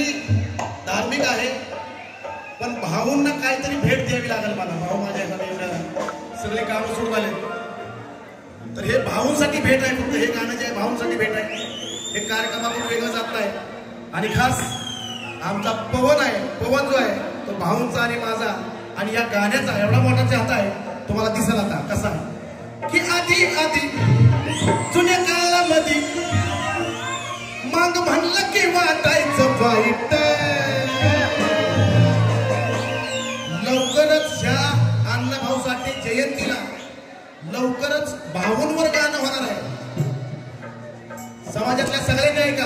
मी धार्मिक आहे, पण भाऊंना काहीतरी भेट द्यावी लागेल मला. भाऊ माझ्या सगळे काम सुरू झाले, तर हे भाऊंसाठी भेट आहे. फक्त हे गाणं जे आहे भाऊंसाठी भेट आहे. हे कार्यक्रमातून वेगळं जात आहे. आणि खास आमचा पवन आहे, पवन जो आहे तो भाऊंचा आणि माझा आणि या गाण्याचा एवढा मोठा चाहता आहे. तुम्हाला दिसेल आता कसा की आधी आधी जुन्या काळामध्ये माग म्हणलं की वाटायचं वाईट. लवकरच ह्या अण्णाभाऊसाठी जयंतीला लवकरच भाऊंवर गाणं होणार आहे. समाजातल्या सगळ्यांनी ऐका,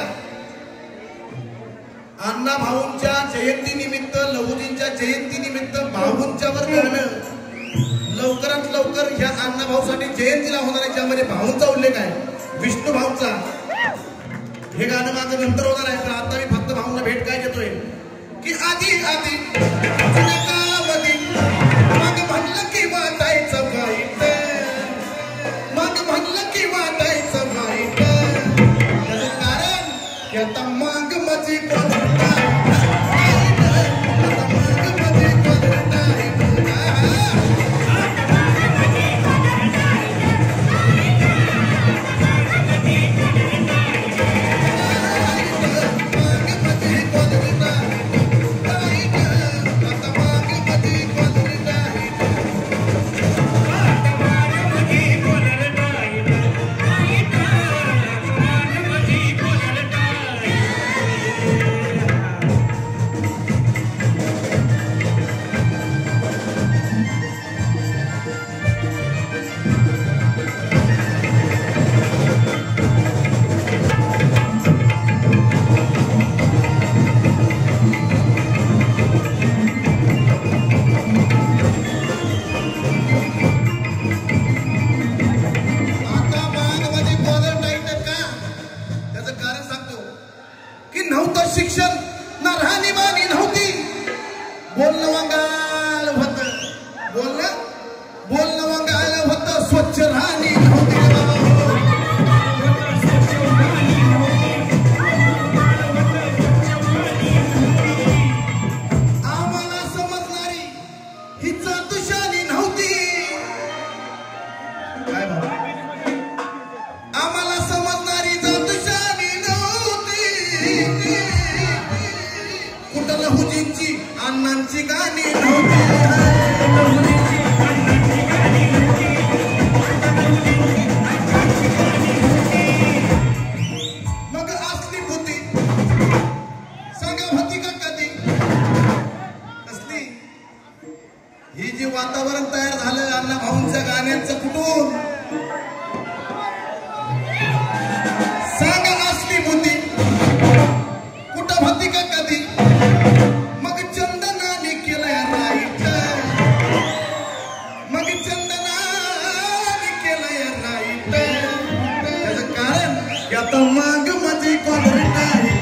अण्णा भाऊंच्या जयंती निमित्त, लहुजींच्या जयंती निमित्त भाऊंच्यावर गाणं लवकरात लवकर ह्या अण्णा भाऊसाठी जयंतीला होणार आहे, ज्यामध्ये भाऊंचा उल्लेख आहे, विष्णू भाऊंचा. हे गाणं माझं नंतर होणार आहे, पण आता मी फक्त भाऊंना भेट काय देतोय की आधी आधी जुन्या काळामध्ये मग म्हणलं की वाटायचं वाईट, मग म्हणलं की वाटायचं वाईट. त्याचं कारण की आता माग माझी शिक्षण ना राहणीमानी नव्हती. बोलणं वंगाळ होतं, बोलणं वंगाळ होतं, स्वच्छ राहणी नव्हती. आम्हाला समजणारी ही चातुशाली नव्हती. काय बाबा, आम्हाला समजणारी चातुशाली नव्हती. कुठं लहुजींची अण्णांची गाणी नव्हती. मग असली होती सांगा, होती का कधी असली? ही जी वातावरण तयार झालं अण्णा भाऊंच्या गाण्यांचं कुठून सांगा, असली होती कुठं होती का कधी? मग चंदनाने केलंय राईट, मग चंदनाने केलंय राईट. त्याचं कारण की आता माग माझी कॉलरेट आहे.